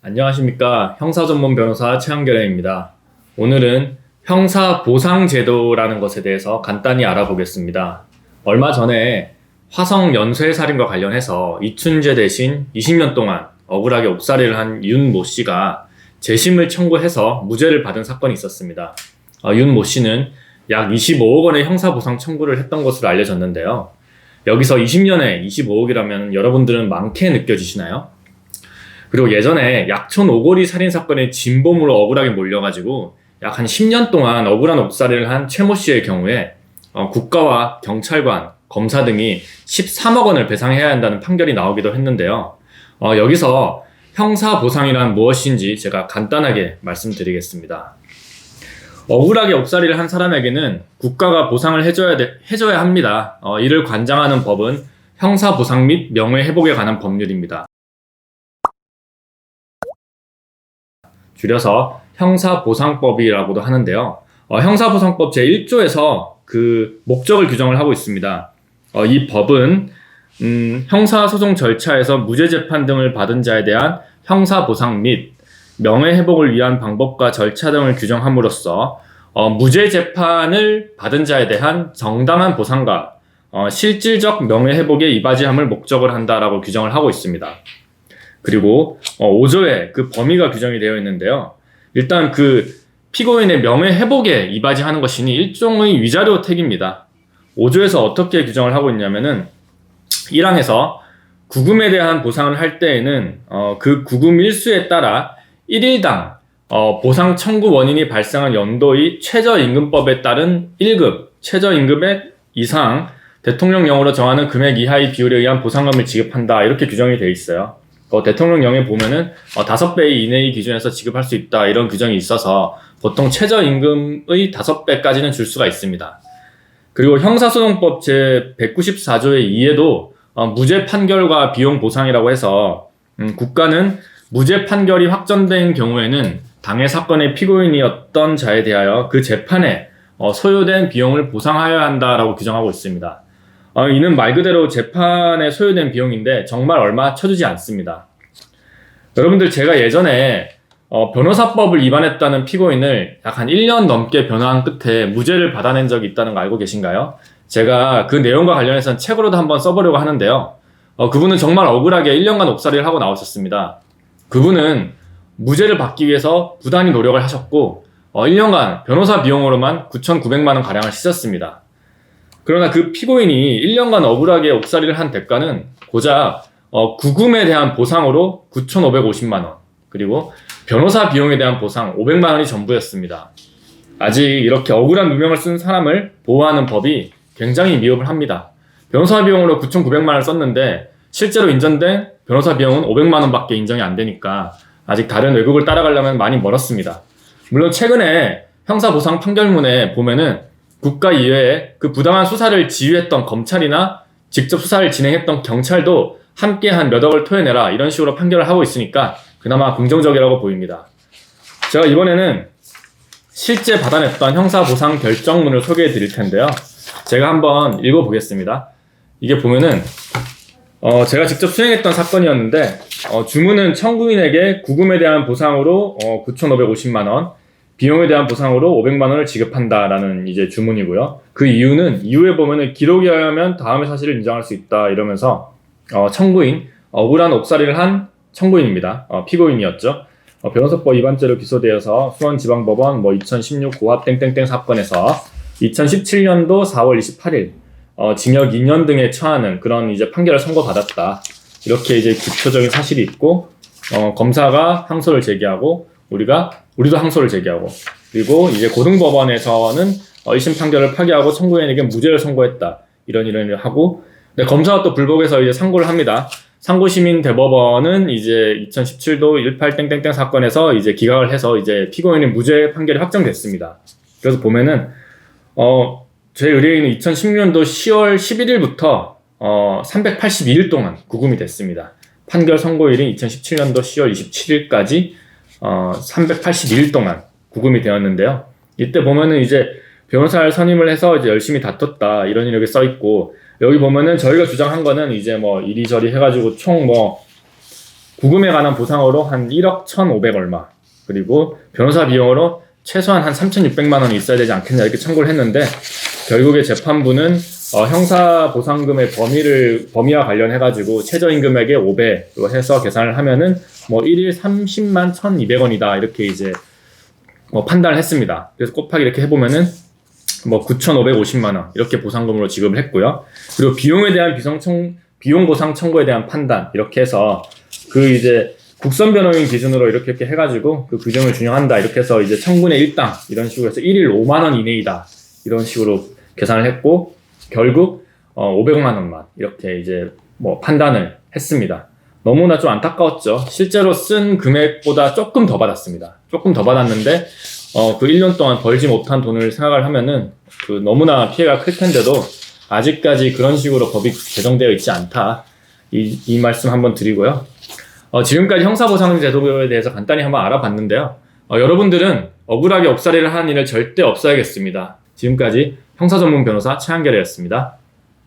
안녕하십니까. 형사전문 변호사 최한결입니다. 오늘은 형사보상제도라는 것에 대해서 간단히 알아보겠습니다. 얼마 전에 화성 연쇄살인과 관련해서 이춘재 대신 20년 동안 억울하게 옥살이를 한 윤 모 씨가 재심을 청구해서 무죄를 받은 사건이 있었습니다. 윤 모 씨는 약 25억 원의 형사보상 청구를 했던 것으로 알려졌는데요. 여기서 20년에 25억이라면 여러분들은 많게 느껴지시나요? 그리고 예전에 약촌 오거리 살인사건의 진범으로 억울하게 몰려가지고 약 한 10년 동안 억울한 옥살이를 한 최 모 씨의 경우에 국가와 경찰관, 검사 등이 13억 원을 배상해야 한다는 판결이 나오기도 했는데요. 여기서 형사보상이란 무엇인지 제가 간단하게 말씀드리겠습니다. 억울하게 옥살이를 한 사람에게는 국가가 보상을 해줘야 합니다. 이를 관장하는 법은 형사보상 및 명예회복에 관한 법률입니다. 줄여서 형사보상법이라고도 하는데요. 형사보상법 제1조에서 그 목적을 규정을 하고 있습니다. 이 법은 형사소송 절차에서 무죄재판 등을 받은 자에 대한 형사보상 및 명예회복을 위한 방법과 절차 등을 규정함으로써 무죄재판을 받은 자에 대한 정당한 보상과 실질적 명예회복에 이바지함을 목적을 한다라고 규정을 하고 있습니다. 그리고 5조에 그 범위가 규정이 되어 있는데요. 일단 그 피고인의 명예회복에 이바지하는 것이니 일종의 위자료 택입니다. 5조에서 어떻게 규정을 하고 있냐면은 1항에서 구금에 대한 보상을 할 때에는 그 구금 일수에 따라 1일당 보상 청구 원인이 발생한 연도의 최저임금법에 따른 1급 최저임금액 이상 대통령령으로 정하는 금액 이하의 비율에 의한 보상금을 지급한다, 이렇게 규정이 되어 있어요. 대통령령에 보면은 5배 이내의 기준에서 지급할 수 있다, 이런 규정이 있어서 보통 최저임금의 5배까지는 줄 수가 있습니다. 그리고 형사소송법 제194조의 2에도 무죄 판결과 비용 보상이라고 해서 국가는 무죄 판결이 확정된 경우에는 당해 사건의 피고인이었던 자에 대하여 그 재판에 소요된 비용을 보상하여야 한다라고 규정하고 있습니다. 이는 말 그대로 재판에 소요된 비용인데 정말 얼마 쳐주지 않습니다. 여러분들, 제가 예전에 변호사법을 위반했다는 피고인을 약 한 1년 넘게 변호한 끝에 무죄를 받아낸 적이 있다는 거 알고 계신가요? 제가 그 내용과 관련해서는 책으로도 한번 써보려고 하는데요. 그분은 정말 억울하게 1년간 옥살이를 하고 나오셨습니다. 그분은 무죄를 받기 위해서 부단히 노력을 하셨고 1년간 변호사 비용으로만 9,900만 원 가량을 씻었습니다. 그러나 그 피고인이 1년간 억울하게 옥살이를 한 대가는 고작 구금에 대한 보상으로 9,550만 원, 그리고 변호사 비용에 대한 보상 500만 원이 전부였습니다. 아직 이렇게 억울한 누명을 쓴 사람을 보호하는 법이 굉장히 미흡을 합니다. 변호사 비용으로 9,900만 원을 썼는데 실제로 인정된 변호사 비용은 500만 원밖에 인정이 안 되니까 아직 다른 외국을 따라가려면 많이 멀었습니다. 물론 최근에 형사보상 판결문에 보면은 국가 이외에 그 부당한 수사를 지휘했던 검찰이나 직접 수사를 진행했던 경찰도 함께 한 몇 억을 토해내라, 이런 식으로 판결을 하고 있으니까 그나마 긍정적이라고 보입니다. 제가 이번에는 실제 받아냈던 형사보상 결정문을 소개해 드릴 텐데요. 제가 한번 읽어보겠습니다. 이게 보면은 제가 직접 수행했던 사건이었는데 주문은 청구인에게 구금에 대한 보상으로 9,550만 원, 비용에 대한 보상으로 500만 원을 지급한다라는 이제 주문이고요. 그 이유는 이후에 보면은 기록에 의하면 다음의 사실을 인정할 수 있다, 이러면서 청구인, 억울한 옥살이를 한 청구인입니다. 피고인이었죠. 변호사법 위반죄로 기소되어서 수원지방법원 2016 고압 땡땡땡 사건에서 2017년도 4월 28일 징역 2년 등에 처하는 그런 이제 판결을 선고받았다. 이렇게 이제 기초적인 사실이 있고 검사가 항소를 제기하고 우리도 항소를 제기하고, 그리고 이제 고등법원에서는 1심 판결을 파기하고 청구인에게 무죄를 선고했다. 이런 하고, 근데 검사가 또 불복해서 이제 상고를 합니다. 상고시민 대법원은 이제 2017도 18 땡땡땡 사건에서 이제 기각을 해서 이제 피고인의 무죄 판결이 확정됐습니다. 그래서 보면은 제 의뢰인은 2016년도 10월 11일부터 382일 동안 구금이 됐습니다. 판결 선고일인 2017년도 10월 27일까지 382일 동안 구금이 되었는데요. 이때 보면은 이제 변호사를 선임을 해서 이제 열심히 다퉜다, 이런 이력이 써 있고, 여기 보면은 저희가 주장한 거는 이제 이리저리 해가지고 총 구금에 관한 보상으로 한 1억 1,500 얼마, 그리고 변호사 비용으로 최소한 한 3,600만 원이 있어야 되지 않겠냐 이렇게 청구를 했는데, 결국에 재판부는 형사보상금의 범위와 관련해가지고 최저임금액의 5배로 해서 계산을 하면은 뭐 1일 30만 1,200원이다 이렇게 이제 판단을 했습니다. 그래서 곱하기 이렇게 해보면은 뭐 9,550만 원 이렇게 보상금으로 지급을 했고요. 그리고 비용에 대한 비용 보상 청구에 대한 판단 이렇게 해서 그 이제 국선 변호인 기준으로 이렇게 해가지고 그 규정을 준용한다 이렇게 해서 이제 청구의 일당 이런 식으로 해서 1일 5만 원 이내이다 이런 식으로 계산을 했고, 결국 500만 원만 이렇게 이제 뭐 판단을 했습니다. 너무나 좀 안타까웠죠. 실제로 쓴 금액보다 조금 더 받았습니다. 조금 더 받았는데 그 1년 동안 벌지 못한 돈을 생각을 하면은 그 너무나 피해가 클 텐데도 아직까지 그런 식으로 법이 개정되어 있지 않다. 이 말씀 한번 드리고요. 지금까지 형사보상 제도에 대해서 간단히 한번 알아봤는데요. 여러분들은 억울하게 옥살이를 하는 일을 절대 없어야겠습니다. 지금까지 형사전문 변호사 최한결이었습니다.